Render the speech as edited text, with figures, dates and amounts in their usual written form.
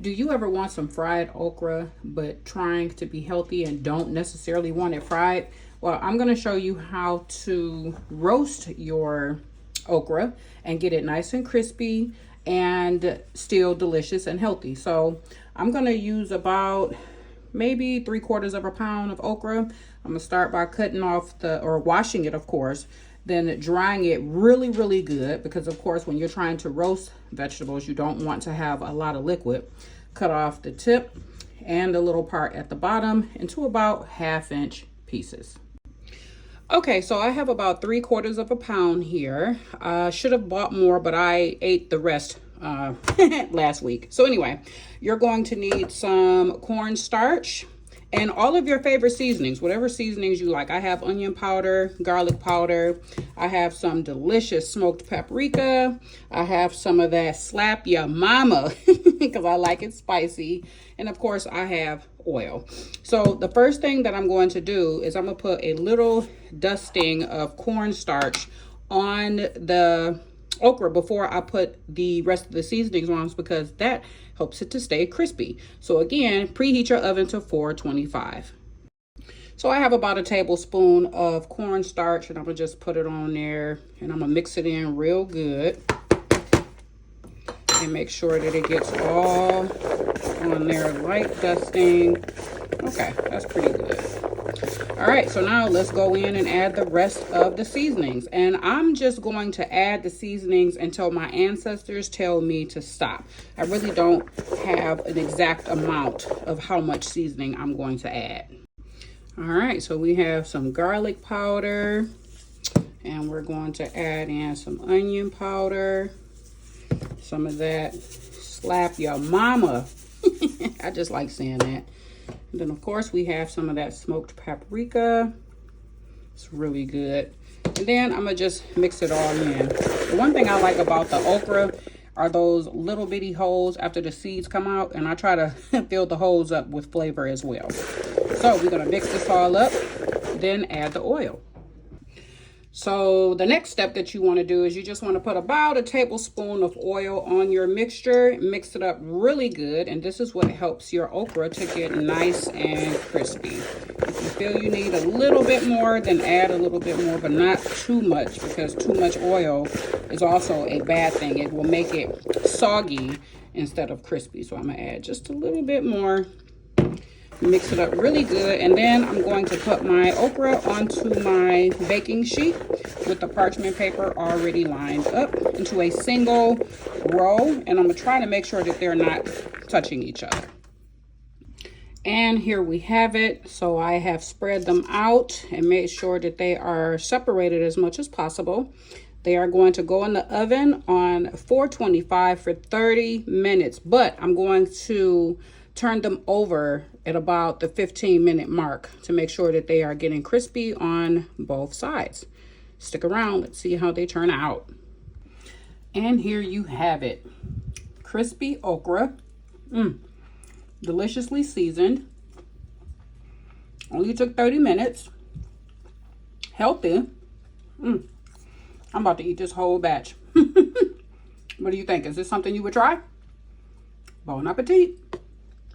Do you ever want some fried okra, but trying to be healthy and don't necessarily want it fried? Well, I'm going to show you how to roast your okra and get it nice and crispy and still delicious and healthy. So I'm going to use about maybe 3/4 of a pound of okra. I'm going to start by cutting off or washing it, of course, then drying it really, really good, because of course when you're trying to roast vegetables, you don't want to have a lot of liquid. Cut off the tip and the little part at the bottom into about 1/2 inch pieces. Okay, so I have about 3/4 of a pound here. I should have bought more, but I ate the rest last week. So anyway, you're going to need some cornstarch and all of your favorite seasonings, whatever seasonings you like. I have onion powder, garlic powder. I have some delicious smoked paprika. I have some of that slap ya mama because I like it spicy. And of course I have oil. So the first thing that I'm going to do is I'm gonna put a little dusting of cornstarch on the okra before I put the rest of the seasonings on, because that helps it to stay crispy. So again, preheat your oven to 425. So I have about a tablespoon of cornstarch, and I'm gonna just put it on there, and I'm gonna mix it in real good and make sure that it gets all on there, light dusting. Okay, that's pretty good. All right, so now let's go in and add the rest of the seasonings. And I'm just going to add the seasonings until my ancestors tell me to stop. I really don't have an exact amount of how much seasoning I'm going to add. All right, so we have some garlic powder, and we're going to add in some onion powder, some of that slap your mama. I just like saying that. And then of course we have some of that smoked paprika. It's really good. And then I'm gonna just mix it all in. The one thing I like about the okra are those little bitty holes after the seeds come out, and I try to fill the holes up with flavor as well. So we're gonna mix this all up, then add the oil. So the next step that you want to do is you just want to put about a tablespoon of oil on your mixture, mix it up really good, and this is what helps your okra to get nice and crispy. If you feel you need a little bit more, then add a little bit more, but not too much, because too much oil is also a bad thing. It will make it soggy instead of crispy. So I'm going to add just a little bit more. Mix it up really good, and then I'm going to put my okra onto my baking sheet with the parchment paper already lined up into a single row, and I'm gonna try to make sure that they're not touching each other. And here we have it. So I have spread them out and made sure that they are separated as much as possible. They are going to go in the oven on 425 for 30 minutes, but I'm going to turn them over at about the 15-minute mark to make sure that they are getting crispy on both sides. Stick around, let's see how they turn out. And here you have it. Crispy okra, deliciously seasoned. Only took 30 minutes. Healthy. I'm about to eat this whole batch. What do you think? Is this something you would try? Bon appetit.